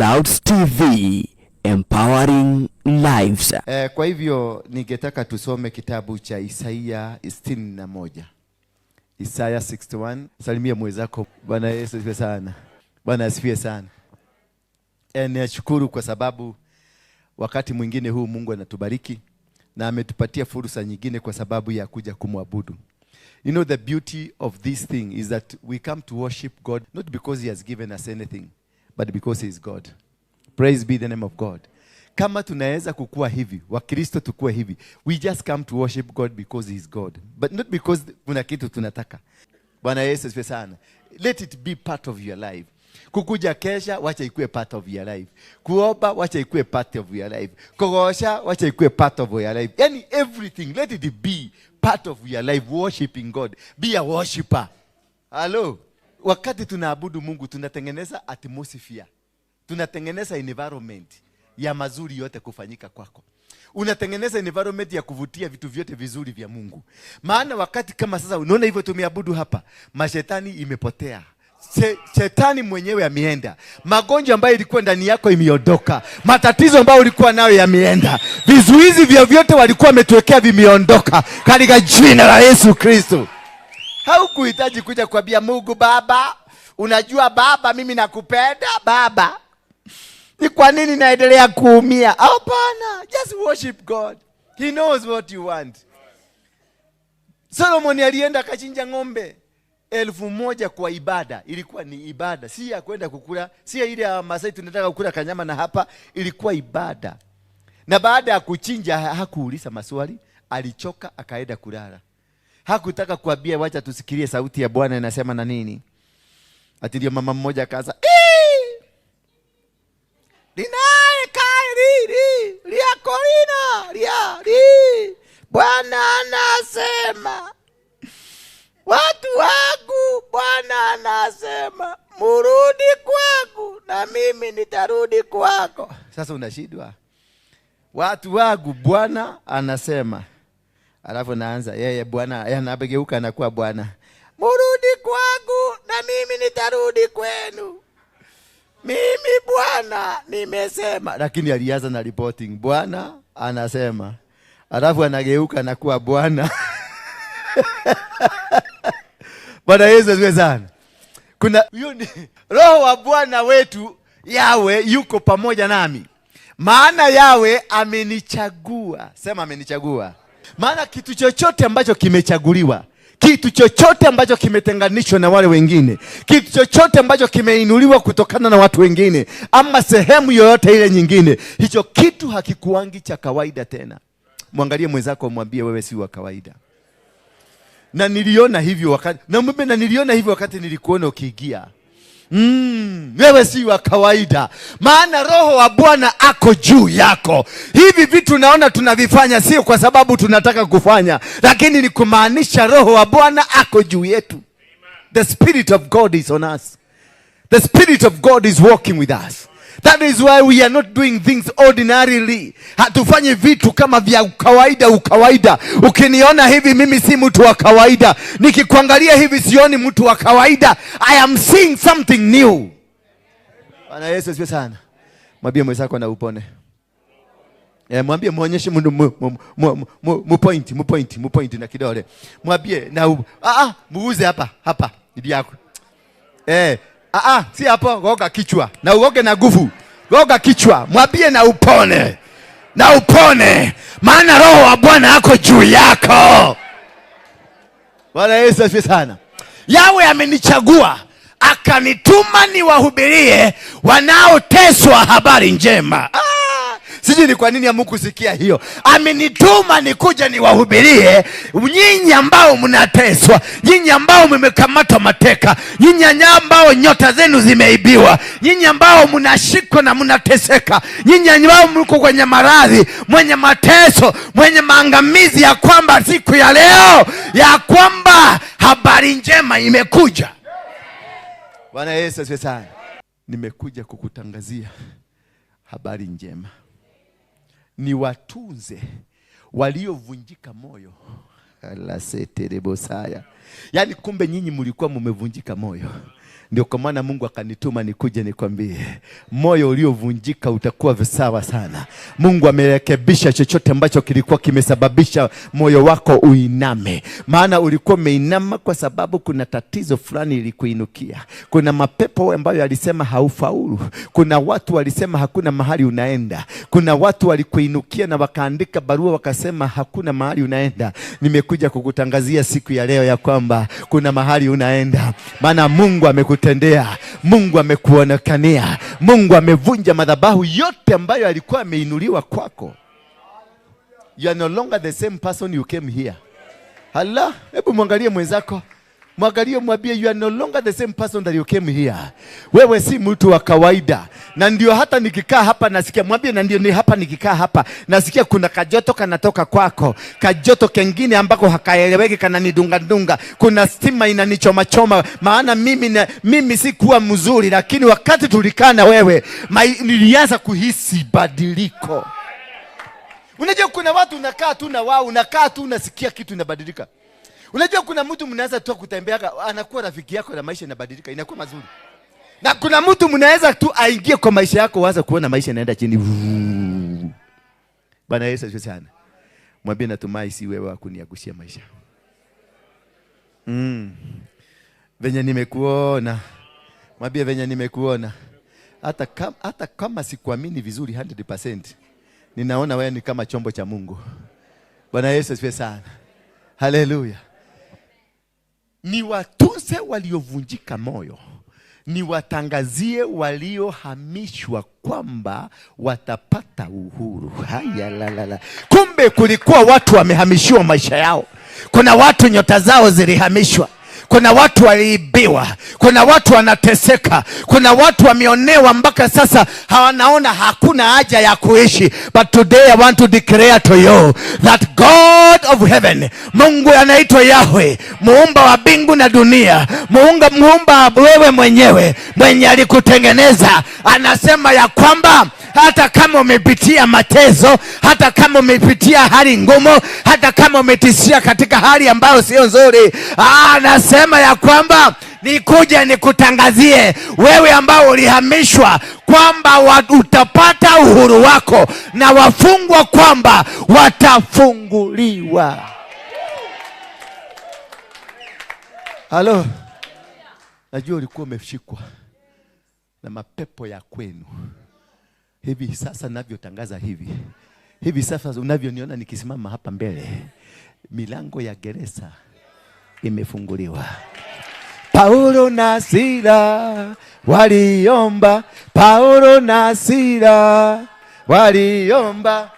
Clouds TV, empowering lives. Kwa hivyo ningetaka tusome kitabu cha Isaya 61. Isaya 61. Salimia mwenzako. Bwana Yesu asifiwe sana. Bwana asifiwe sana. Nashukuru kwa sababu wakati mwingine huu Mungu anatubariki na ametupatia fursa nyingine kwa sababu ya kuja kumwabudu. You know, the beauty of this thing is that we come to worship God not because he has given us anything, but because he is God. Praise be the name of God. Kama tunaweza kukua hivi, Wakristo tukua hivi, we just come to worship God because he is God, but not because kuna kitu tunataka. Bwana Yesu asifiwe sana. Let it be part of your life. Kukuja kesha, wacha ikue part of your life. Kuomba, wacha ikue part of your life. Kugosha, wacha ikue part of your life. Yani everything, let it be part of your life, worshiping God. Be a worshiper. Hello. Wakati tunaabudu Mungu, tunatengeneza atmosphere. Tunatengeneza environment ya mazuri yote kufanyika kwako. Unatengeneza environment ya kuvutia vitu vyote vizuri vya Mungu. Maana wakati kama sasa unaona hivyo tumeabudu hapa, mashetani imepotea. Shetani mwenyewe ameenda. Magonjwa ambayo ilikuwa ndani yako imeondoka. Matatizo ambayo ulikuwa nayo yameenda. Vizuizi vya vyote walikuwa wametuwekea vimeondoka katika jina la Yesu Kristo. Haukuhitaji kuja kuambia Mungu, Baba, unajua Baba mimi nakupenda Baba. Ni kwa nini naendelea kuumia? Hapana, just worship God. He knows what you want. Solomon alienda akachinja ng'ombe 1,000 kwa ibada. Ilikuwa ni ibada, si ya kwenda kukula, si ile ya Masai tunataka kukula kanyama na hapa, ilikuwa ibada. Na baada ya kuchinja hakuuliza maswali, alichoka akaenda kulala. Hakutaka kuambia wacha tusikilie sauti ya Bwana inasema na nini. Ati ndio mama mmoja akaanza, "Dinae kairi, lia korina, lia. Bwana anasema, watu wangu, Bwana anasema, murudi kwangu na mimi nitarudi kwako." Sasa unashindwa. Watu wangu, Bwana anasema. Alafu naanza yeye Bwana, anabegeuka anakuwa Bwana. Murudi kwangu na mimi nitarudi kwenu. Mimi Bwana nimesema. Lakini alianza na reporting. Bwana anasema. Alafu anageuka anakuwa Bwana. Bwana Yesu asifiwe sana. Kuna Roho wa Bwana wetu Yawe yuko pamoja nami. Maana Yawe amenichagua. Sema amenichagua. Maana kitu chochote ambacho kimechaguliwa, kitu chochote ambacho kimetenganishwa na wale wengine, kitu chochote ambacho kimeinuliwa kutokana na watu wengine, ama sehemu yoyote ile nyingine, hicho kitu hakikuangi cha kawaida tena. Mwangalie mwenzako mwambie wewe si wa kawaida. Na niliona hivyo wakati nilikuona ukiingia. Wewe si wa kawaida. Maana Roho wa Bwana ako juu yako. Hivi vitu naona tunavifanya sio kwa sababu tunataka kufanya, lakini ni kumaanisha Roho wa Bwana ako juu yetu. The Spirit of God is on us. The Spirit of God is working with us. That is why we are not doing things ordinarily. Hatufanyi vitu kama vya ukawaida. Ukiniona hivi mimi si mtu wa kawaida. Nikikuangalia hivi sioni mtu wa kawaida. I am seeing something new. Bwana Yesu asifiwe sana. Mwambie mwenzako na upone. Mwambie muonyeshe mupoint na kidole. Mwambie na muuze hapa idi yako. Si hapo, goga kichwa. Na ugoge na nguvu. Goga kichwa. Mwambie na upone. Na upone. Maana Roho wa Bwana ako juu yako. Bwana Yesu asifiwe sana. Yawe amenichagua, akanituma niwahubirie wanaoteswa habari njema. Sijui ni kwa nini hamkusikia hiyo. Amenituma nikuja niwahubirie nyinyi ambao mnateswa, nyinyi ambao mmekamatwa mateka, nyinyi ambao nyota zenu zimeibiwa, nyinyi ambao mnashikwa na mnateseka, nyinyi ambao mko kwenye maradhi, mwenye mateso, mwenye maangamizi, ya kwamba siku ya leo ya kwamba habari njema imekuja. Bwana Yesu asifiwe sana. Nimekuja kukutangazia habari njema. Ni watunze waliovunjika moyo. Alaseterebosaya. Yani kumbe nyinyi mlikuwa mmevunjika moyo. Ndio kwa maana Mungu akanituma nikuje nikwambie, moyo uliovunjika utakuwa sawa sana. Mungu amerekebisha chochote ambacho kilikuwa kimesababisha moyo wako uiname. Maana ulikuwa umeinama kwa sababu kuna tatizo fulani lilikuinukia. Kuna mapepo ambayo yalisema haufaulu. Kuna watu walisema hakuna mahali unaenda. Kuna watu walikuinukia na wakaandika barua wakasema hakuna mahali unaenda. Nimekuja kukutangazia siku ya leo ya kwamba kuna mahali unaenda. Maana Mungu amekutendea, Mungu amekuonekania, Mungu amevunja madhabahu yote ambayo alikuwa ameinuliwa kwako. You are no longer the same person you came here. Hala, hebu mwangalie mwenzako. Mwangalie mwambie, you are no longer the same person that you came here. Wewe si mtu wa kawaida. Na ndio hata nikikaa hapa nasikia, mwambie na ndio ni hapa nikikaa hapa nasikia kuna kajoto kanatoka kwako. Kajoto kengine ambako hakaeleweki kananidunga dunga. Kuna stima inanichoma choma. Maana mimi si kuwa mzuri, lakini wakati tulikaa na wewe nilianza kuhisi badiliko. Unajua kuna watu unakaa tu na wao, unakaa tu unasikia kitu inabadilika. Unajua kuna mtu mnaweza tu kutembea anakuwa rafiki yako na maisha yanabadilika, inakuwa mazuri. Na kuna mtu mnaweza tu aingie kwa maisha yako waanze kuona maisha yanaenda chini. Bwana Yesu asifiwe sana. Mwambie natumai si wewe wa kuniagushia maisha. Venye nimekuona. Mwambie venye nimekuona. Hata kama sikuamini vizuri 100%. Ninaona wewe ni kama chombo cha Mungu. Bwana Yesu asifiwe sana. Haleluya. Ni watunze waliovunjika moyo. Ni watangazie waliohamishwa kwamba watapata uhuru. Haya la. Kumbe kulikuwa watu wamehamishiwa maisha yao. Kuna watu nyota zao zilihamishwa. Kuna watu waliibiwa. Kuna watu wanateseka. Kuna watu wameonewa mpaka sasa hawanaona hakuna haja ya kuishi. But today I want to declare to you that God of heaven, Mungu anaitwa Yahweh, muumba wa mbingu na dunia, muumba wewe mwenyewe, mwenye alikutengeneza, anasema ya kwamba hata kama umepitia mateso, hata kama umepitia hali ngumu, hata kama umetishia katika hali ambayo sio nzuri, anasema ya kwamba nikuja nikutangazie wewe ambao ulihamishwa kwamba utapata uhuru wako, na wafungwa kwamba watafunguliwa. Halo. Najua ulikuwa umeshikwa na mapepo ya kwenu. Hivi sasa ninavyotangaza hivi sasa unavyoniona nikisimama hapa mbele, milango ya gereza imefunguliwa. Paulo na Sila waliomba, Paulo na Sila waliomba,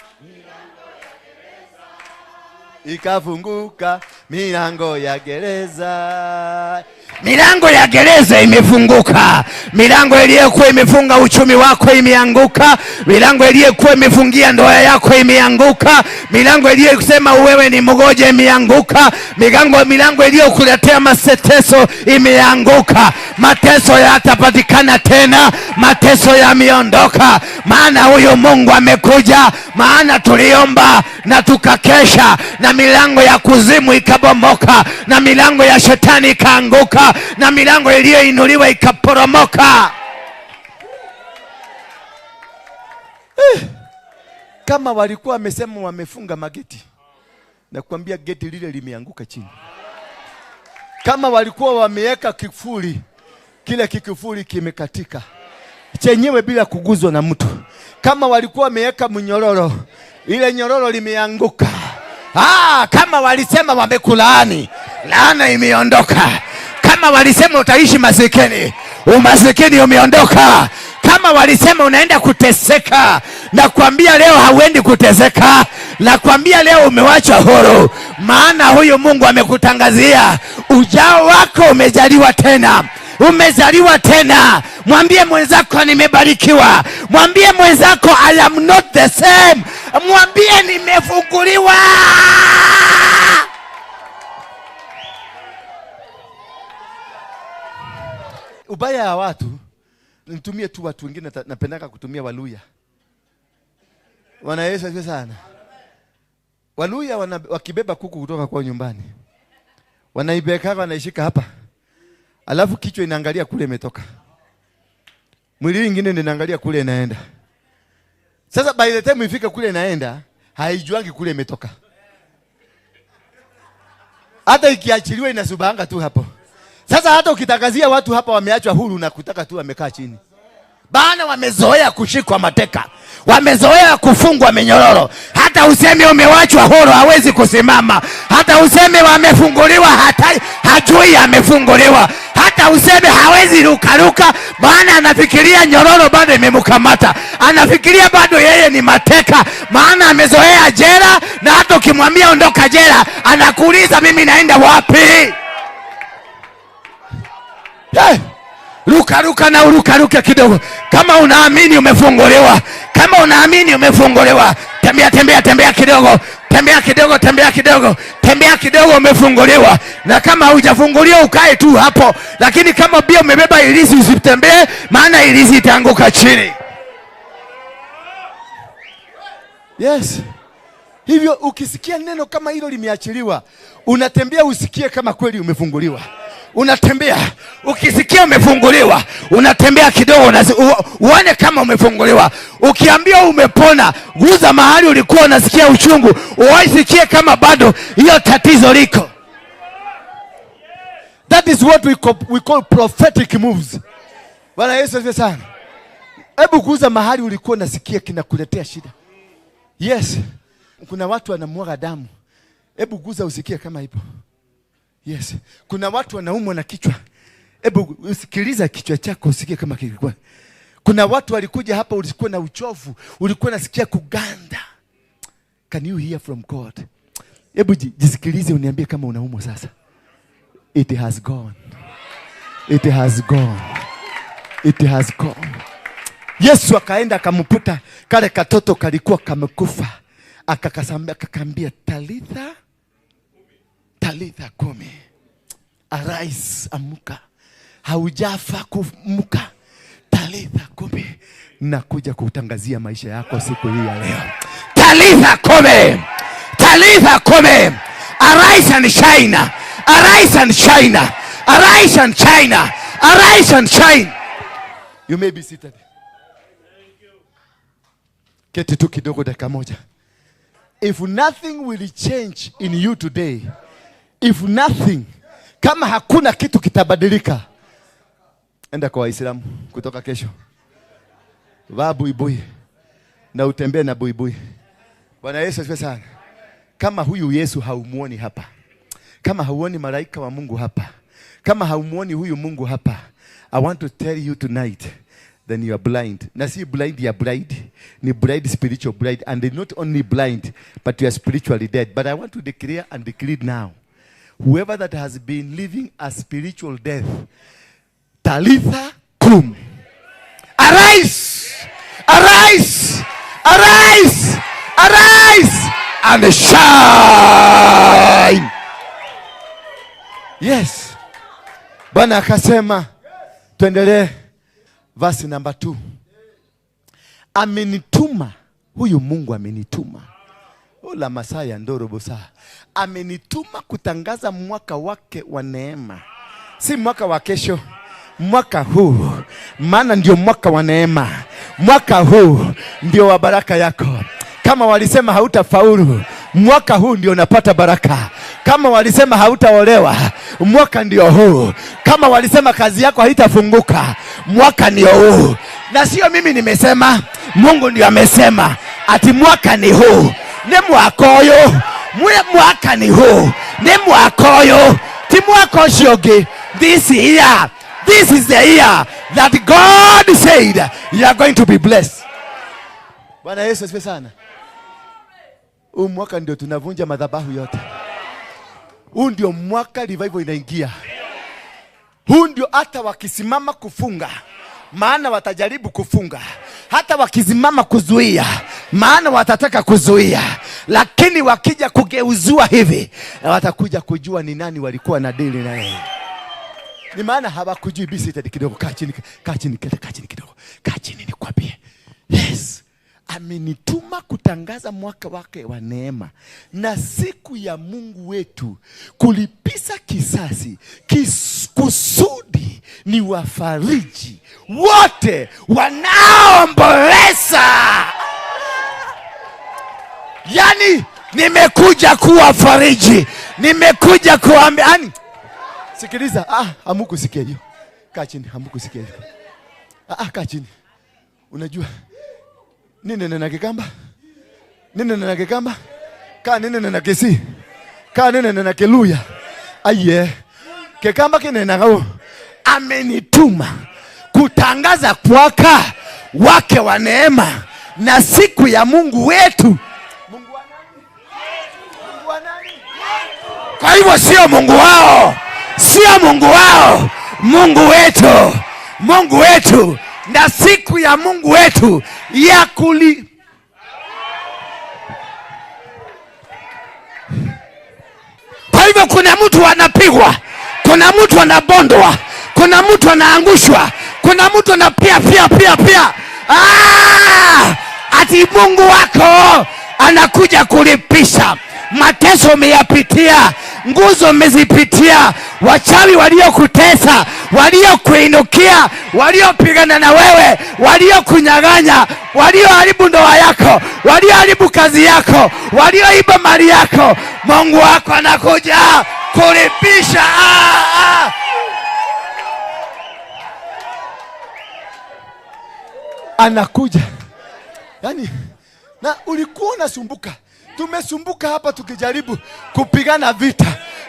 ikafunguka milango ya gereza. Milango ya gereza imefunguka. Milango iliyokuwa imefunga uchumi wako imeanguka. Milango iliyokuwa imefungia ndoa yako imeanguka. Milango iliyosema wewe ni mgoje imeanguka. Milango iliyokuletea mateso imeanguka. Mateso yatapatikana tena. Mateso yameondoka. Maana huyo Mungu amekuja. Maana tuliomba na tukakesha, na milango ya kuzimu ikabomoka, na milango ya shetani ikaanguka, na milango iliyoinuliwa ikaporomoka. Kama walikuwa wamesema wamefunga mageti, na kuambia geti lile limeanguka chini. Kama walikuwa wameweka kifuli, kile kifuli kimekatika chenyewe bila kuguzwa na mtu. Kama walikuwa wameweka mnyororo, ile nyororo limeanguka. Kama walisema wamekulaani, laana imeondoka. Kama walisema utaishi masikini, umasikini umeondoka. Kama walisema unaenda kuteseka, na kuambia leo hauendi kuteseka. Na kuambia leo umewachwa huru. Maana huyu Mungu amekutangazia ujao wako umejaliwa tena. Umezaliwa tena. Mwambie mwenzako nimebarikiwa. Mwambie mwenzako I am not the same. Mwambie nimefunguliwa. Ubaya ya watu, nitumie tu watu wengine, napendaka kutumia Waluya. Wana Yesu asifiwe sana. Waluya wakibeba kuku kutoka kwa nyumbani, wanaibeka wanaishika hapa. Alafu kichwa inaangalia kule imetoka. Mwili mwingine inaangalia kule inaenda. Sasa by the time ifika kule inaenda, haijuangi kule imetoka. Hata ikiachiliwa inasubanga tu hapo. Sasa hata ukitangazia watu hapa wameachwa huru na kutaka tu wamekaa chini. Bana wamezoea kushikwa mateka. Wamezoea kufungwa minyororo. Hata useme umewachwa huru hawezi kusimama. Hata useme wamefunguliwa hata hajui amefunguliwa. Hata useme hawezi rukaruka, maana anafikiria nyororo bado imemkamata. Anafikiria bado yeye ni mateka, maana amezoea jela, na hata ukimwambia ondoka jela anakuuliza mimi naenda wapi? Ruka na uruka kidogo. Kama unaamini umefunguliwa. Kama unaamini umefunguliwa. Tembea kidogo. Tembea kidogo umefunguliwa. Na kama hujafunguliwa ukae tu hapo. Lakini kama pia umebeba ilisi usitembee, maana ilisi itaanguka chini. Yes. Hivyo ukisikia neno kama hilo limeachiliwa, unatembea usikie kama kweli umefunguliwa. Unatembea ukisikia umefunguliwa, unatembea kidogo na uone kama umefunguliwa. Ukiambia umepona, guza mahali ulikuwa unasikia uchungu, usikie kama bado hiyo tatizo liko. That is what we call prophetic moves. Bwana Yesu asifiwe sana. Hebu guza mahali ulikuwa unasikia kinakuletea shida. Yes. Kuna watu wanamwaga damu. Hebu guza usikie kama ipo. Yes. Kuna watu wanaumwa na kichwa. Hebu usikiliza kichwa chako usikie kama kilikuwa. Kuna watu walikuja hapa ulikuwa na uchovu, ulikuwa unasikia kuganda. Can you hear from God? Hebu jisikilize uniambie kama unaumwa sasa. It has gone. It has gone. It has gone. Yesu akaenda akamputa kale katoto kalikuwa kamekufa. Akakambia Talitha kumi. Arise, amuka. Haujafa kumuka. Talitha kumi. Nakuja kutangazia maisha yako siku hii ya leo. Talitha kumi. Talitha kumi. Arise and shine. Arise and shine. Arise and shine. Arise and shine. You may be seated. Keti tu kidogo dakika moja. If nothing will change in you today, if nothing, kama hakuna kitu kitabadilika, enda kwa Waislamu kutoka kesho. Vaa buibui na utembee na buibui. Bwana Yesu asifiwe sana. Kama huyu Yesu haumuoni hapa, kama hauoni malaika wa Mungu hapa, kama haumuoni huyu Mungu hapa, I want to tell you tonight, then you are blind. Na si blind ya bride, ni bride, spiritual bride, and not only blind, but you are spiritually dead. But I want to declare and decree now, whoever that has been living a spiritual death, Talitha kum. Arise! Arise! Arise! Arise! And shine! Yes. Bwana akasema, tuendelee. Verse number 2. Amenituma. Huyu Mungu amenituma. Ola masaya ndoro bosa. Amenituma kutangaza mwaka wake wa neema. Si mwaka wa kesho. Mwaka huu. Maana ndio mwaka wa neema. Mwaka huu ndio wa baraka yako. Kama walisema hautafaulu, mwaka huu ndio unapata baraka. Kama walisema hautaolewa, mwaka ndio huu. Kama walisema kazi yako haitafunguka, mwaka ndio huu. Na sio mimi nimesema, Mungu ndio amesema ati mwaka ni huu. Ni mwakoyo. Mwaka ni huu. Ni mwakoyo. Ti mwako shoge. This year, this is the year that God said you are going to be blessed. Bwana Yesu asifiwe sana. Huu mwaka ndio tunavunja madhabahu yote. Huu ndio mwaka revival inaingia. Huu ndio hata wakisimama kufunga, maana watajaribu kufunga. Hata wakisimama kuzuia, maana watataka kuzuia. Lakini wakija kugeuzua hivi, watakuja kujua ni nani walikuwa na dili na yeye. Ni maana hawakujui. Be seated kidogo, kaa chini kidogo. Kaa chini nikwambie. Yes. amenituma kutangaza mwaka wake wa neema na siku ya Mungu wetu, kulipiza kisasi, kusudi ni wafariji wote wanaomboleza. Yani nimekuja kuwafariji, nimekuja kuambia. Yani sikiliza, hamukusikia hiyo. Kaa chini, hamukusikia hiyo. Kaa chini. Unajua nini nena kikamba? Nini nena kikamba? Kaa nini nena kesi? Kaa nini nena keluya? Aye. Kikamba kinena ngao. Amenituma kutangaza mwaka wake wa neema na siku ya Mungu wetu. Mungu wa nani? Mungu wa nani? Kwa hivyo sio Mungu wao. Sio Mungu wao. Mungu wetu. Mungu wetu. Na siku ya Mungu wetu ya Kwa hivyo kuna mtu anapigwa, kuna mtu anabondwa, kuna mtu anaangushwa, kuna mtu anapia. Ati Mungu wako anakuja kulipisha. Mateso umeyapitia, nguzo umezipitia, wachawi waliokutesa, waliokuinukia, waliopigana na wewe, waliokunyang'anya, walioharibu ndoa yako, walioharibu kazi yako, walioiba mali yako, Mungu wako anakuja kulipisha. Anakuja. Yani, na ulikuwa unasumbuka. Tumesumbuka hapa tukijaribu kupigana vita.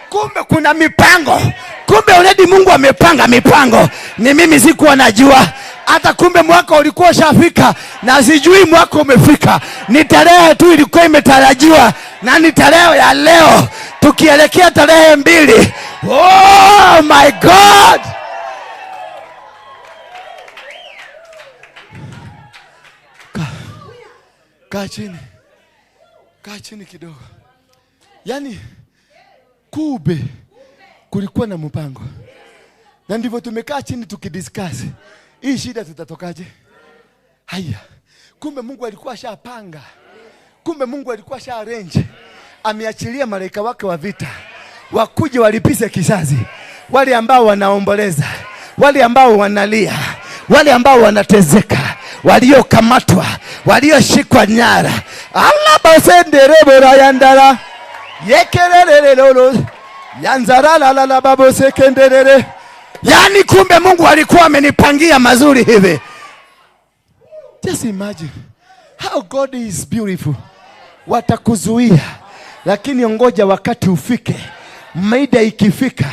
Kumbe kuna mipango. Kumbe already Mungu amepanga mipango. Ni mimi sikuwa najua. Hata kumbe mwaka ulikuwa ushafika na sijui mwaka umefika. Ni tarehe tu ilikuwa imetarajiwa na ni tarehe ya leo. Tukielekea tarehe 2. Oh my God. Kaa chini. Kaa chini kidogo. Yani kumbe kulikuwa na mpango. Na ndivyo tumekaa chini tukidiscuss. Hii shida tutatokaje? Haya. Kumbe Mungu alikuwa shapanga. Kumbe Mungu alikuwa sha arrange. Ameachilia malaika wake wa vita wakuje walipize kisasi. Wale ambao wanaomboleza, wale ambao wanalia, wale ambao wanatezeka, waliokamatwa, walioshikwa nyara. Allah basendere bora ndara. Yekelele lolo. Yanzara la la babo sekenderere. Yani kumbe Mungu alikuwa amenipangia mazuri hivi. Just imagine how God is beautiful. Watakuzuia, lakini ongoja wakati ufike. Maida ikifika,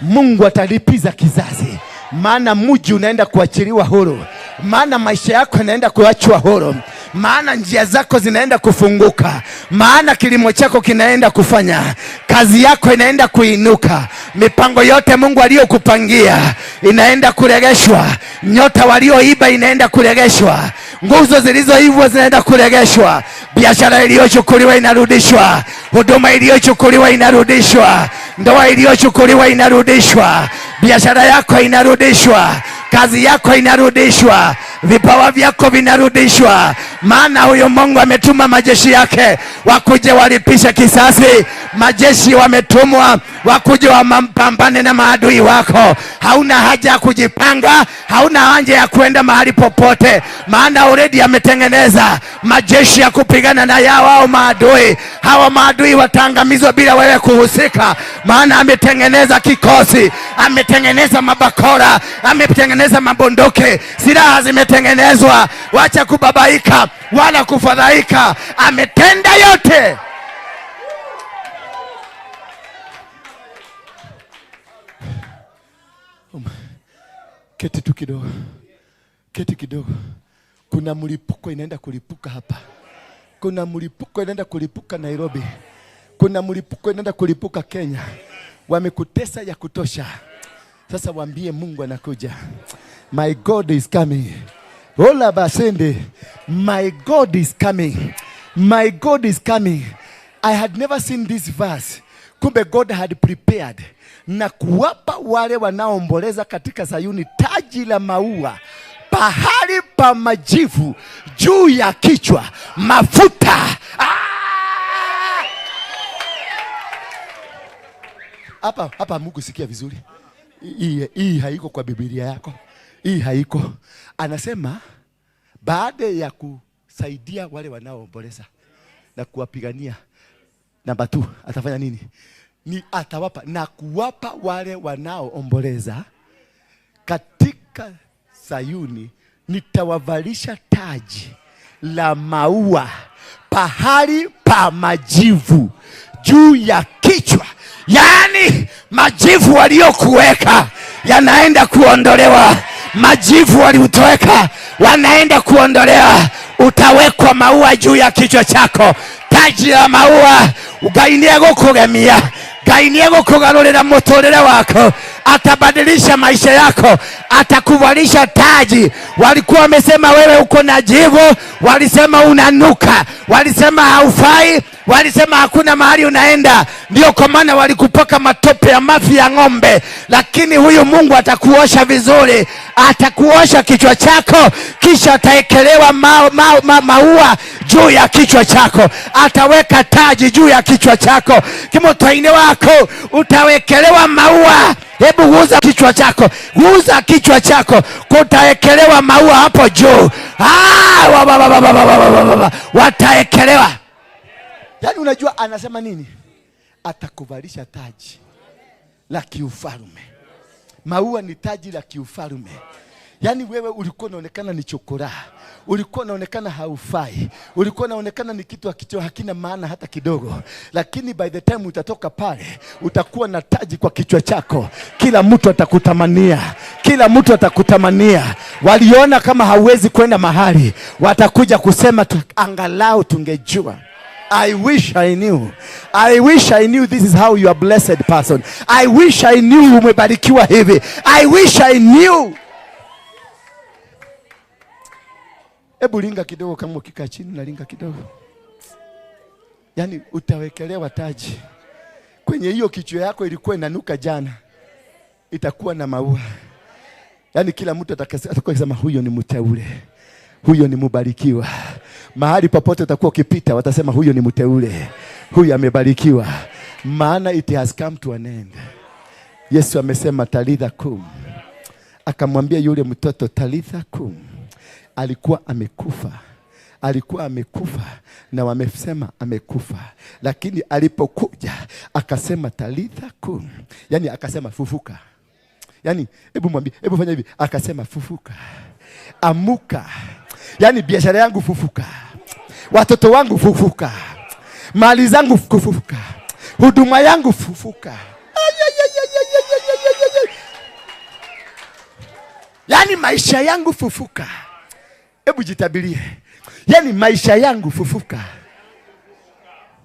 Mungu atalipiza kizazi. Maana mji unaenda kuachiliwa huru. Maana maisha yako yanaenda kuachwa huru. Maana njia zako zinaenda kufunguka. Maana kilimo chako kinaenda kufanya. Kazi yako inaenda kuinuka. Mipango yote Mungu aliyokupangia inaenda kuregeshwa. Nyota walioiba inaenda kuregeshwa. Nguzo zilizoibwa zinaenda kuregeshwa. Biashara iliyochukuliwa inarudishwa. Huduma iliyochukuliwa inarudishwa. Ndoa iliyochukuliwa inarudishwa. Biashara yako inarudishwa. Kazi yako inarudishwa. Vipawa vyako vinarudishwa. Maana huyo Mungu ametuma majeshi yake wakuje walipisha kisasi. Majeshi wametumwa wakuje wapambane na maadui wako. Hauna haja ya kujipanga, hauna haja ya kwenda mahali popote. Maana already ametengeneza majeshi ya kupigana na yao maadui. Hawa maadui wataangamizwa bila wewe kuhusika. Maana ametengeneza kikosi, ametengeneza mabakora, ametengeneza mabunduki. Silaha zimetengenezwa. Wacha kubabaika wala kufadhaika. Ametenda yote. Keti tu kidogo. Keti kidogo. Kuna mlipuko inaenda kulipuka hapa. Kuna mlipuko inaenda kulipuka Nairobi. Kuna mlipuko inaenda kulipuka Kenya. Wamekutesa ya kutosha. Sasa waambie Mungu anakuja. My God is coming. Ola basende. My God is coming. My God is coming. I had never seen this verse. Kumbe God had prepared na kuwapa wale wanaomboleza katika Sayuni taji la maua, pahali pa majivu, juu ya kichwa, mafuta. Hapa Mungu sikia vizuri. Hii haiko kwa Biblia yako. Hii haiko. Anasema baada ya kusaidia wale wanaoomboleza na kuwapigania, namba 2 atafanya nini? Ni atawapa na kuwapa wale wanaoomboleza katika Sayuni nitawavalisha taji la maua pahali pa majivu juu ya kichwa. Yani majivu waliokuweka yanaenda kuondolewa. Majivu waliutoweka wanaenda kuondolewa. Utawekwa maua juu ya kichwa chako. Taji la maua. Ugainie gukugemia, gainie gukugarurira muturire wako. Atabadilisha maisha yako, atakuvalisha taji. Walikuwa wamesema wewe uko na jivu, walisema unanuka, walisema haufai, walisema hakuna mahali unaenda. Ndio kwa maana walikupaka matope ya mafi ya ng'ombe. Lakini huyu Mungu atakuosha vizuri, atakuosha kichwa chako, kisha ataekelewa maua juu ya kichwa chako. Ataweka taji juu ya kichwa chako. Kimotoine wako utawekelewa maua. Hebu guza kichwa chako, guza kichwa chako, kutaekelewa maua hapo juu. Wataekelewa. Yani unajua anasema nini? Atakuvalisha taji la kiufalume. Maua ni taji la kiufalume. Yani wewe ulikuwa unaonekana ni chokora, ulikuwa unaonekana haufai, ulikuwa unaonekana ni kitu hakina maana hata kidogo. Lakini by the time utatoka pale, utakuwa na taji kwa kichwa chako. Kila mtu atakutamania, kila mtu atakutamania. Waliona kama hauwezi kwenda mahali, watakuja kusema angalau tungejua. I wish I knew. I wish I knew this is how you are blessed person. I wish I knew umebarikiwa hivi. I wish I knew. Hebu linga kidogo kama ukikaa chini na linga kidogo. Yani utawekelewa taji. Kwenye hiyo kichwa yako ilikuwa inanuka jana, itakuwa na maua. Yani kila mtu atakayesema huyo ni mteule, huyo ni mubarikiwa. Mahali popote utakuwa ukipita watasema huyo ni mteule, huyo amebarikiwa. Maana it has come to an end. Yesu amesema talitha kum. Akamwambia yule mtoto talitha kum. Alikuwa amekufa na wamesema amekufa. Lakini alipokuja akasema talitha kum. Yani akasema fufuka. Yani hebu mwambie, hebu fanya hivi, akasema fufuka. Amuka. Yani biashara yangu fufuka, watoto wangu fufuka, mali zangu fufuka, huduma yangu fufuka. Yani maisha yangu fufuka. Hebu jitabirie, yani maisha yangu fufuka.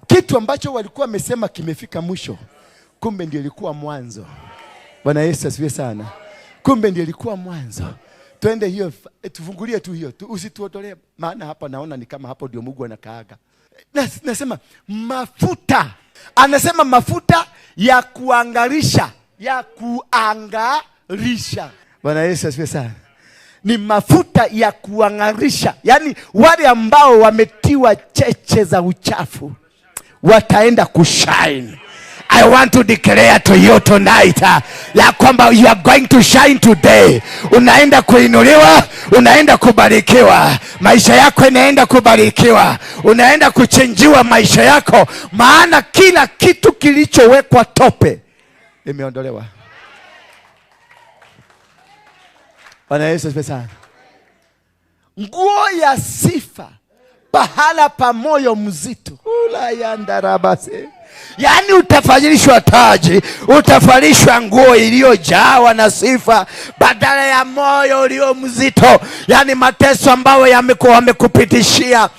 Kitu ambacho walikuwa wamesema kimefika mwisho, kumbe ndio ilikuwa mwanzo. Bwana Yesu asifiwe sana. Kumbe ndio ilikuwa mwanzo. Twende hiyo, tufungulie tu hiyo, usituotolee. Maana hapa naona ni kama hapo ndio Mungu anakaaga. Nasema mafuta. Anasema mafuta ya kuangarisha, ya kuangarisha. Bwana Yesu asifiwe sana. Ni mafuta ya kuangarisha. Yani wale ambao wametiwa cheche za uchafu wataenda kushine. I want to declare to you tonight ya kwamba you are going to shine today. Unaenda kuinuliwa, unaenda kubarikiwa. Maisha yako inaenda kubarikiwa. Unaenda kuchenjiwa maisha yako. Maana kila kitu kilichowekwa tope imeondolewa. Bwana Yesu asifiwe sana. Nguo ya sifa pahala pa moyo mzito. Ulayandarabase. Yani utafanyishwa taji, utafanyishwa nguo iliyojawa na sifa badala ya moyo ulio mzito. Yani mateso ambayo wamekupitishia.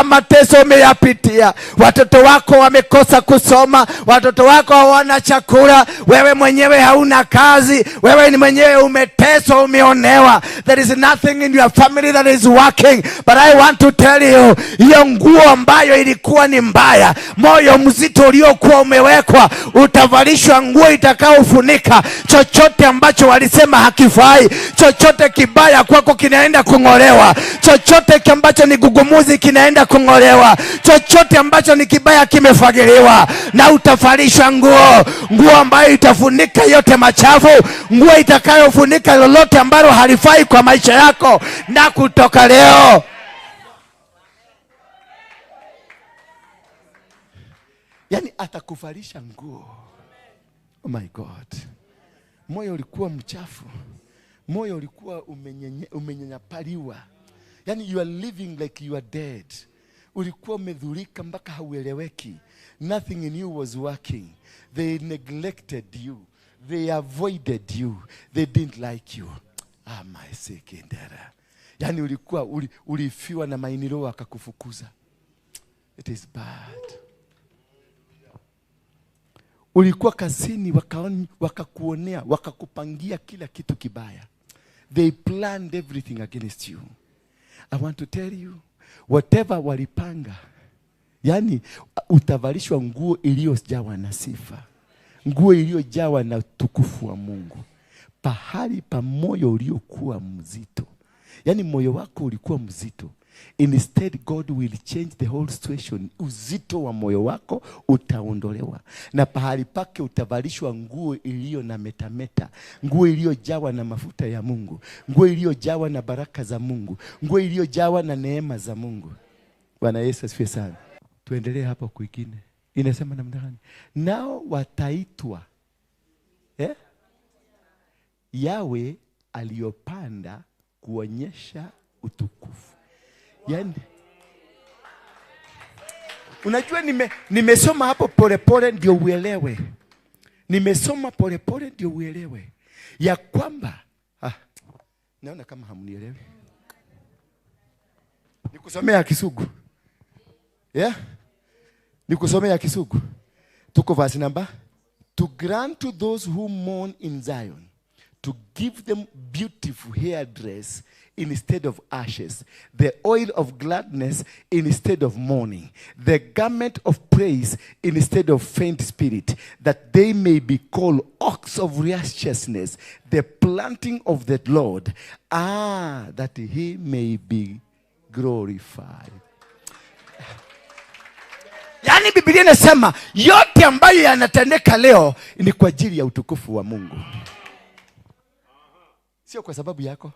Mateso umeyapitia. Watoto wako wamekosa kusoma, watoto wako hawana chakula, wewe mwenyewe hauna kazi, wewe ni mwenyewe umeteswa, umeonewa. There is nothing in your family that is working. But I want to tell you, hiyo nguo ambayo ilikuwa ni mbaya, moyo mzito uzito uliokuwa umewekwa. Utavalishwa nguo itakayofunika chochote ambacho walisema hakifai. Chochote kibaya kwako kinaenda kung'olewa. Chochote ambacho ni gugumuzi kinaenda kung'olewa. Chochote ambacho ni kibaya kimefagiliwa, na utavalishwa nguo ambayo itafunika yote machafu, nguo itakayofunika lolote ambalo halifai kwa maisha yako. Na kutoka leo, yani atakuvalisha nguo. Oh my God. Moyo ulikuwa mchafu, moyo ulikuwa umenyanyapaliwa, yani you are living like you are dead. Ulikuwa umedhurika mpaka haueleweki. Nothing in you was working. They neglected you, they avoided you, they didn't like you. My sick Ndura. Yani ulikuwa ulifiwa na mainiro akakufukuza. It is bad. Ulikuwa kazini wakakuonea, wakakupangia kila kitu kibaya. They planned everything against you. I want to tell you, whatever walipanga, yani utavalishwa nguo iliyojawa na sifa, nguo iliyojawa na utukufu wa Mungu. Pahali pa moyo uliokuwa mzito, yani moyo wako ulikuwa mzito, instead God will change the whole situation. Uzito wa moyo wako utaondolewa, na pahali pake utavalishwa nguo iliyo na metameta, nguo iliyojawa na mafuta ya Mungu, nguo iliyojawa na baraka za Mungu, nguo iliyojawa na neema za Mungu. Bwana Yesu asifiwe sana. Tuendelee hapa kwingine. Inasema namna gani? Nao wataitwa Yawe aliyopanda kuonyesha utukufu. Yani unajua nimesoma hapo polepole ndio uelewe. Nimesoma polepole ndio uelewe ya kwamba naona kama hamnielewi. Nikusomea Kisugu. Nikusomea Kisugu. Tuko verse number. To grant to those who mourn in Zion, to give them beautiful hairdress instead of ashes, the oil of gladness instead of mourning, the garment of praise instead of faint spirit, that they may be called oaks of righteousness, the planting of the Lord, that he may be glorified. Yani Biblia inasema yote ambayo yanatendeka leo ni kwa ajili ya utukufu wa Mungu. Sio kwa sababu yako.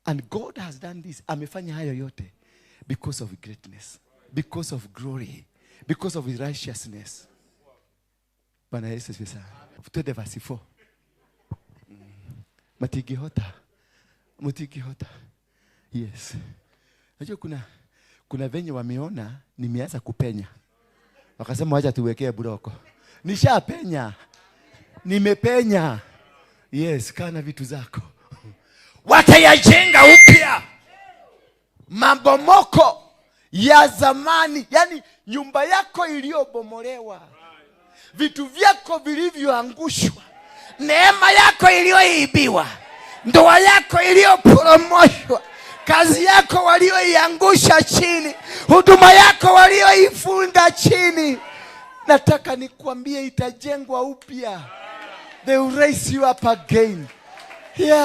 And God has done this. Amefanya hayo yote because of greatness, because of glory, because of his righteousness. Bwana Yesu asifiwe sana. Tuende verse 4. Mutigihota. Yes. Unajua kuna venye wameona nimeanza kupenya. Wakasema wacha tuwekee buroko. Nishapenya. Nimepenya. Yes, kana vitu zako. Watayajenga upya mabomoko ya zamani. Yani nyumba yako iliyobomolewa, vitu vyako vilivyoangushwa, neema yako iliyoibiwa, ndoa yako iliyoporomoshwa, kazi yako walioiangusha chini, huduma yako walioifunga chini, nataka nikwambie itajengwa upya. They will raise you up again.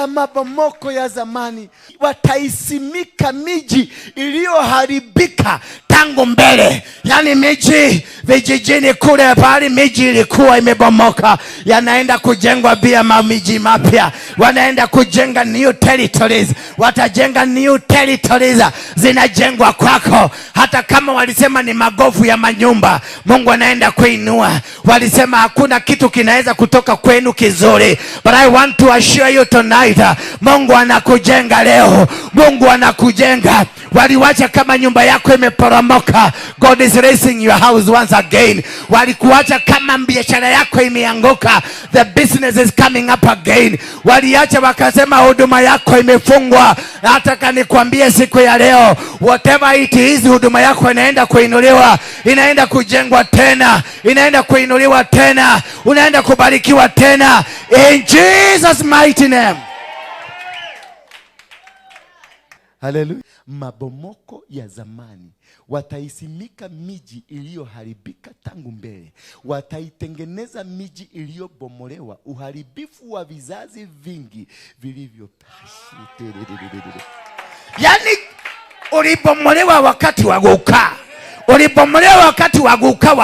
Mabomoko ya zamani. Wataisimika miji iliyoharibika tangu mbele. Yani miji vijijini kule pale miji ilikuwa imebomoka, yanaenda kujengwa pia miji mapya. Wanaenda kujenga new territories. Watajenga new territories zinajengwa kwako. Hata kama walisema ni magofu ya manyumba, Mungu anaenda kuinua. Walisema hakuna kitu kinaweza kutoka kwenu kizuri, but I want to assure you tonight, Mungu anakujenga leo. Mungu anakujenga. Waliwacha kama nyumba yako imeporomoka, God is raising your house once again. Walikuacha kama biashara yako imeanguka, the business is coming up again. Waliacha wakasema huduma yako imefungwa. Nataka nikwambie siku ya leo, whatever it is, huduma yako inaenda kuinuliwa, inaenda kujengwa tena, inaenda kuinuliwa tena, unaenda kubarikiwa tena, in Jesus mighty name. Hallelujah. Mabomoko ya zamani Wataisimika miji iliyoharibika tangu mbele. Wataitengeneza miji iliyobomolewa, uharibifu wa vizazi vingi vilivyopita. Yani ulibomolewa wakati wa kukaa. Ulibomolewa wakati wa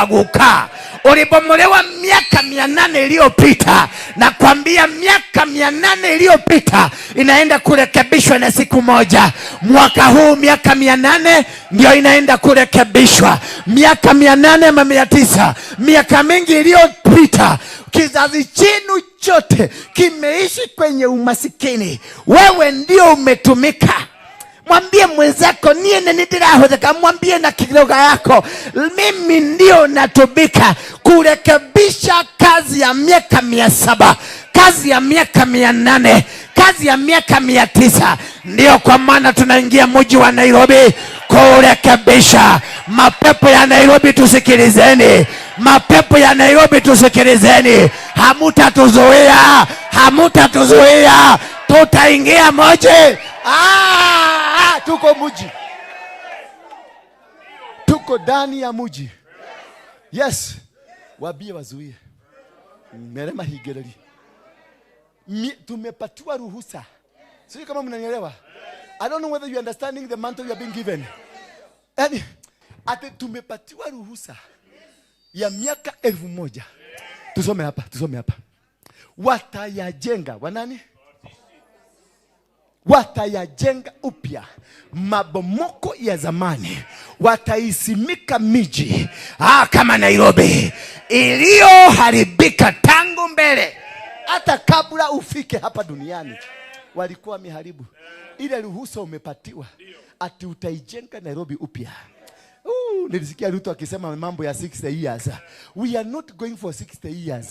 kukaa. Ulibomolewa miaka 800 iliyopita. Na kwambia miaka 800 iliyopita inaenda kurekebishwa na siku moja. Mwaka huu miaka 800 ndio inaenda kurekebishwa. Miaka 800 ama 900, miaka mingi iliyopita, kizazi chenu chote kimeishi kwenye umasikini. Wewe ndio umetumika. Mwambie mwenzako, niene nidirahodeka, mwambie na kidogo yako, mimi ndio natumika kurekebisha kazi ya miaka 700, kazi ya miaka 800, kazi ya miaka 900. Ndio kwa maana tunaingia mji wa Nairobi kurekebisha. Mapepo ya Nairobi tusikilizeni. Mapepo ya Nairobi tusikilizeni. Hamutatuzuia. Hamutatuzuia. Tutaingia moja. Tuko mji. Tuko ndani ya mji. Yes. Wabie wazuie. Merema higereli. Tumepatiwa ruhusa. Sio kama mnanielewa. I don't know whether you understanding the mantle you are being given. Yani, ate tumepatiwa ruhusa ya miaka 1000. Tusome hapa, tusome hapa. Watayajenga, wanani? Watayajenga upya mabomoko ya zamani. Wataisimika miji kama Nairobi iliyoharibika tangu mbele. Hata kabla ufike hapa duniani walikuwa miharibu. Ile ruhusa umepatiwa ati utaijenga Nairobi upya. Nilisikia Ruto akisema mambo ya 60 years. We are not going for 60 years.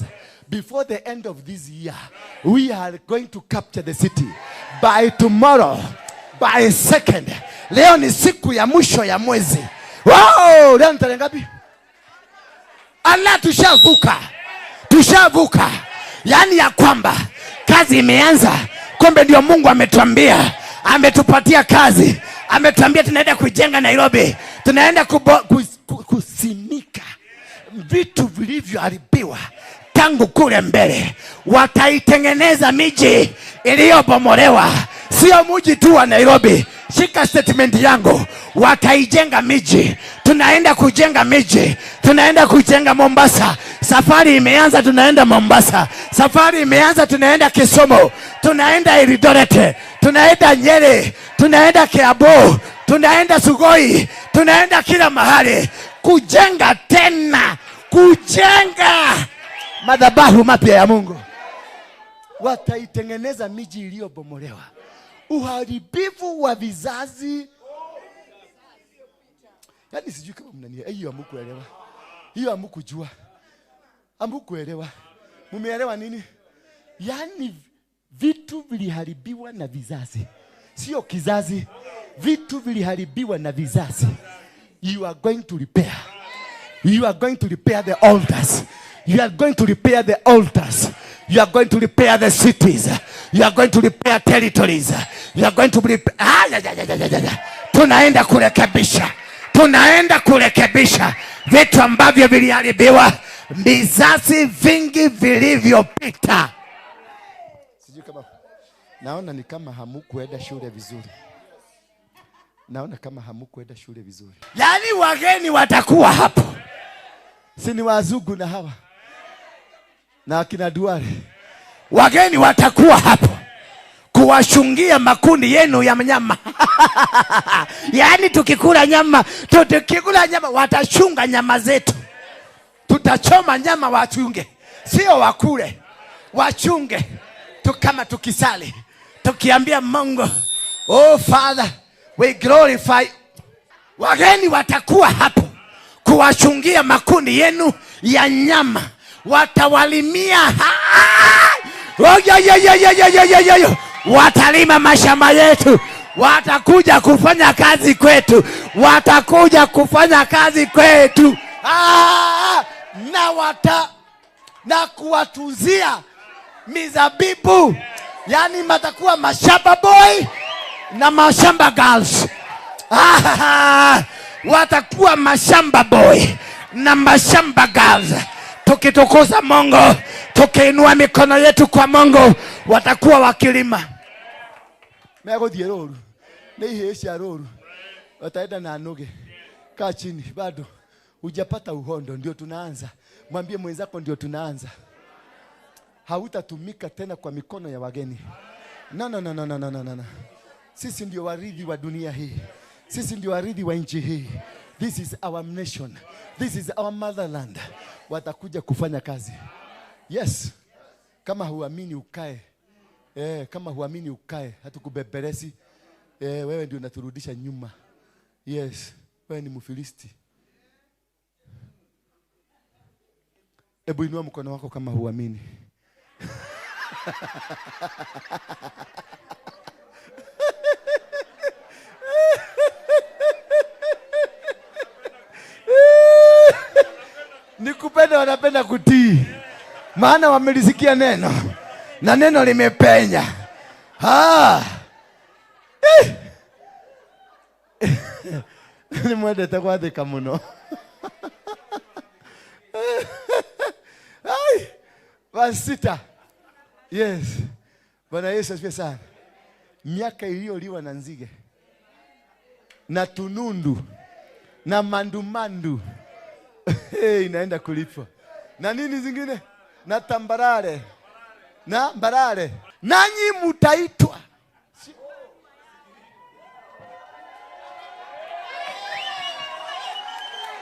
Before the end of this year, we are going to capture the city. By tomorrow, by second. Leo ni siku ya mwisho ya mwezi. Wow, leo ni tarehe ngapi? Allah, tushavuka. Tushavuka. Yani ya kwamba kazi imeanza. Kumbe ndio Mungu ametuambia, ametupatia kazi. Ametuambia tunaenda kujenga Nairobi. Tunaenda kusimika vitu vilivyoharibiwa tangu kule mbele. Wataitengeneza miji iliyobomolewa. Sio mji tu wa Nairobi. Shika statement yangu. Wataijenga miji. Tunaenda kujenga miji. Tunaenda kujenga Mombasa. Safari imeanza, tunaenda Mombasa. Safari imeanza, tunaenda Kisumu. Tunaenda Eldoret. Tunaenda Nyeri. Tunaenda Kiambu. Tunaenda Sugoi. Tunaenda kila mahali. Kujenga tena. Kujenga madhabahu mapya ya Mungu. Wataitengeneza miji iliyobomolewa. Uharibifu wa vizazi. Yani sijui kama mnania. Hiyo hamkuelewa. Hiyo hamkujua. Hamkuelewa. Mumeelewa nini? Yani vitu viliharibiwa na vizazi. Sio kizazi. Vitu viliharibiwa na vizazi. You are going to repair. You are going to repair the altars. You are going to repair the altars. You are going to repair the cities. You are going to repair territories. You are going to repair. Tunaenda kurekebisha. Tunaenda kurekebisha vitu ambavyo viliharibiwa vizazi vingi vilivyopita. Sijui kama naona ni kama hamkuenda shule vizuri. Naona kama hamkuenda shule vizuri. Yani wageni watakuwa hapo. Si ni wazungu na hawa na akina Duare. Wageni watakuwa hapo kuwashungia makundi yenu ya nyama. Yani tukikula nyama watashunga nyama zetu. Tutachoma nyama wachunge. Sio wakule. Wachunge. Kama tukisali. Tukiambia Mungu, oh Father, we glorify. Wageni watakuwa hapo kuwashungia makundi yenu ya nyama. Watawalimia. Watalima mashamba yetu. Watakuja kufanya kazi kwetu. Watakuja kufanya kazi kwetu. Na kuwatuzia mizabibu. Yani matakuwa mashamba boy na mashamba girls. watakuwa mashamba boy na mashamba girls. Tukitukuza Mungu, tukiinua mikono yetu kwa Mungu, watakuwa wakilima. Mego dieroru. Nihesha roru. Wataenda na anoge. Kaa chini bado. Hujapata uhondo, ndio tunaanza. Mwambie mwenzako ndio tunaanza. Hautatumika tena kwa mikono ya wageni. No. Sisi ndio warithi wa dunia hii. Sisi ndio warithi wa nchi hii. This is our nation. This is our motherland. Watakuja kufanya kazi. Yes. Kama huamini ukae. Kama huamini ukae. Hatukubeberesi. Wewe ndio unaturudisha nyuma. Yes. Wewe ni Mfilisti. Hebu inua mkono wako kama huamini. Nikupenda wanapenda kutii. Maana wamelisikia neno. Na neno limepenya. Ni mwende takuwa dhika muno. Verse 6. Yes. Bwana Yesu asifiwe sana. Miaka iliyoliwa na nzige na tunundu na mandumandu inaenda kulipwa. Na nini zingine? Na tambarare. Na barare. Nanyi mutaitwa.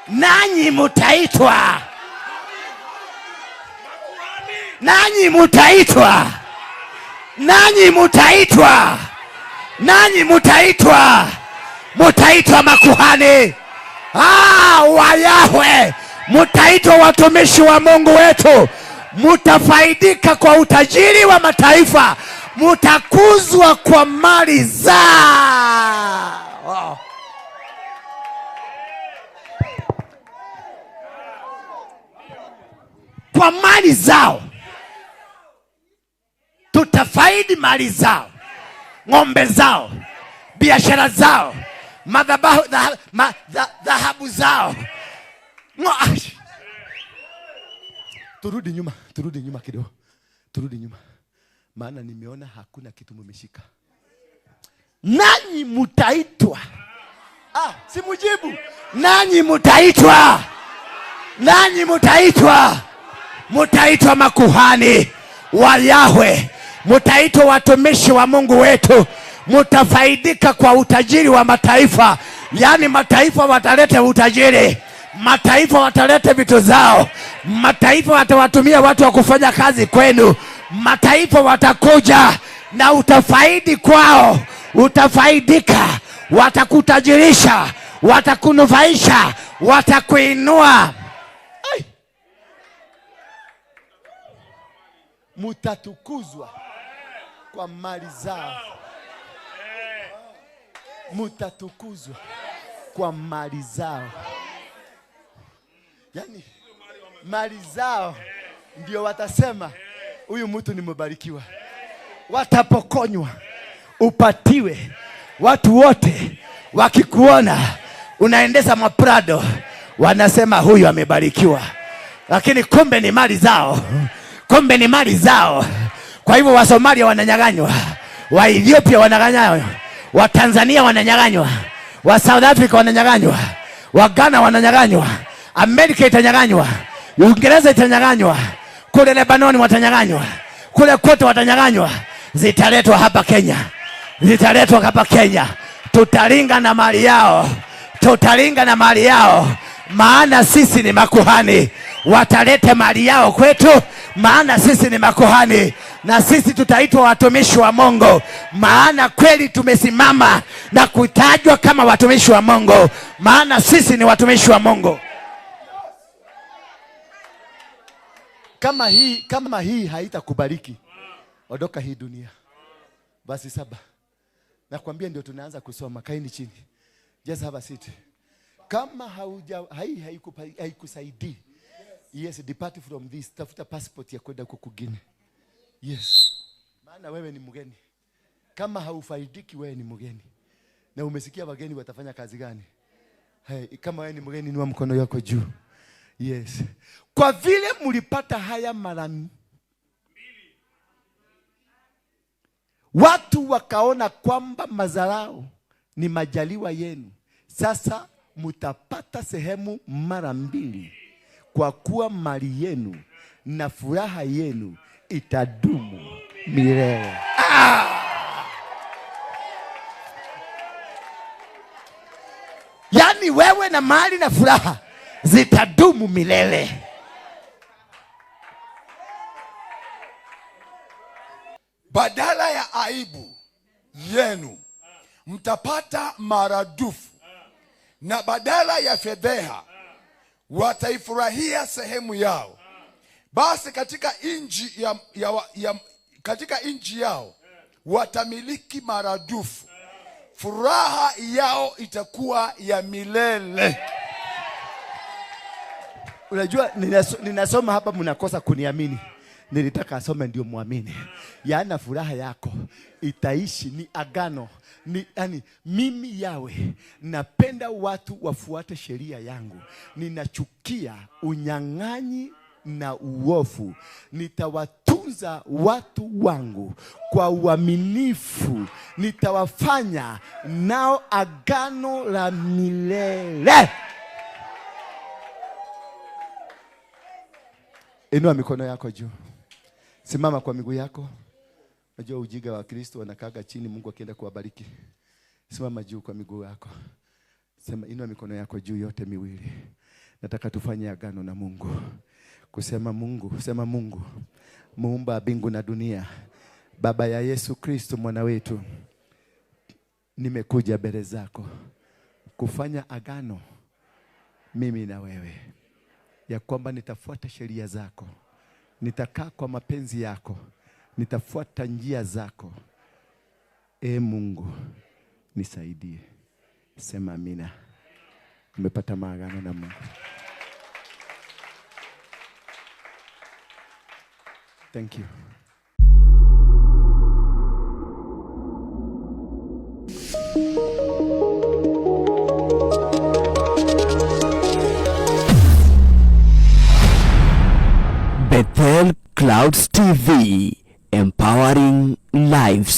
Nanyi mutaitwa. Nanyi mutaitwa. Nanyi mutaitwa. Nanyi mutaitwa. Mutaitwa makuhani. Wa Yahwe. Mutaitwa watumishi wa Mungu wetu. Mutafaidika kwa utajiri wa mataifa. Mutakuzwa kwa mali zao. Kwa mali zao. Tutafaidi mali zao. Ng'ombe zao. Biashara zao. Madhabahu, dhahabu zao. Turudi nyuma kidogo. Turudi nyuma. Maana nimeona hakuna kitu mmeshika. Nanyi mutaitwa. Si mujibu. Nanyi mutaitwa. Nanyi mutaitwa. Mutaitwa makuhani wa Yahwe. Mutaitwa watumishi wa Mungu wetu. Mutafaidika kwa utajiri wa mataifa. Yani mataifa watalete utajiri. Mataifa watalete vitu zao. Mataifa watawatumia watu wa kufanya kazi kwenu. Mataifa watakuja na utafaidi kwao. Utafaidika. Watakutajirisha. Watakunufaisha. Watakuinua. Mutatukuzwa kwa mali zao. Mutatukuzwa kwa mali zao. Yani mali zao ndio watasema huyu mtu ni mbarikiwa. Watapokonywa, upatiwe. Watu wote wakikuona unaendesha maprado wanasema huyu amebarikiwa. Lakini kumbe ni mali zao. Kumbe ni mali zao. Kwa hivyo wa Somalia wananyang'anywa, wa Ethiopia wananyang'anywa, wa Tanzania wananyang'anywa, wa South Africa wananyang'anywa, wa Ghana wananyang'anywa, Amerika itanyang'anywa, Uingereza itanyang'anywa, kule Lebanon watanyang'anywa, kule kote watanyang'anywa. Zitaletwa hapa Kenya. Zitaletwa hapa Kenya. Tutalinga na mali yao. Tutalinga na mali yao. Maana sisi ni makuhani. Watalete mali yao kwetu. Maana sisi ni makuhani. Na sisi tutaitwa watumishi wa Mungu. Maana kweli tumesimama na kutajwa kama watumishi wa Mungu. Maana sisi ni watumishi wa Mungu. Kama hii haitakubariki, ondoka hii dunia. Basi 7. Nakwambia ndio tunaanza kusoma. Kaini chini. Just have a seat. Kama haikusaidii. Yes, depart from this. Tafuta passport ya kwenda kukugine. Yes. Maana wewe ni mgeni. Kama haufaidiki wewe ni mgeni. Na umesikia wageni watafanya kazi gani? Hey, kama wewe ni mgeni inua mkono yako juu. Yes. Kwa vile mlipata haya mara mbili, watu wakaona kwamba mazarao ni majaliwa yenu, sasa mutapata sehemu mara mbili, kwa kuwa mali yenu na furaha yenu itadumu milele. Yani wewe na mali na furaha zitadumu milele. Badala ya aibu yenu mtapata maradufu, na badala ya fedheha wataifurahia sehemu yao. Basi katika nchi yao watamiliki maradufu, furaha yao itakuwa ya milele. Unajua ninasoma hapa mnakosa kuniamini. Nilitaka asome ndio muamini. Yaani furaha yako itaishi, ni agano. Yani mimi Yawe napenda watu wafuate sheria yangu. Ninachukia unyang'anyi na uovu. Nitawatunza watu wangu kwa uaminifu. Nitawafanya nao agano la milele. Inua mikono yako juu. Simama kwa miguu yako. Najua ujiga wa Kristo wanakaga chini, Mungu akienda kuwabariki. Simama juu kwa miguu yako. Sema, inua mikono yako juu yote miwili. Nataka tufanye agano na Mungu. Kusema Mungu, sema Mungu, muumba mbingu na dunia, Baba ya Yesu Kristo mwana wetu, nimekuja mbele zako kufanya agano mimi na wewe, ya kwamba nitafuata sheria zako, nitakaa kwa mapenzi yako, nitafuata njia zako. Mungu nisaidie. Sema amina. Umepata maagano na Mungu. Thank you. Bethel Clouds TV, empowering lives.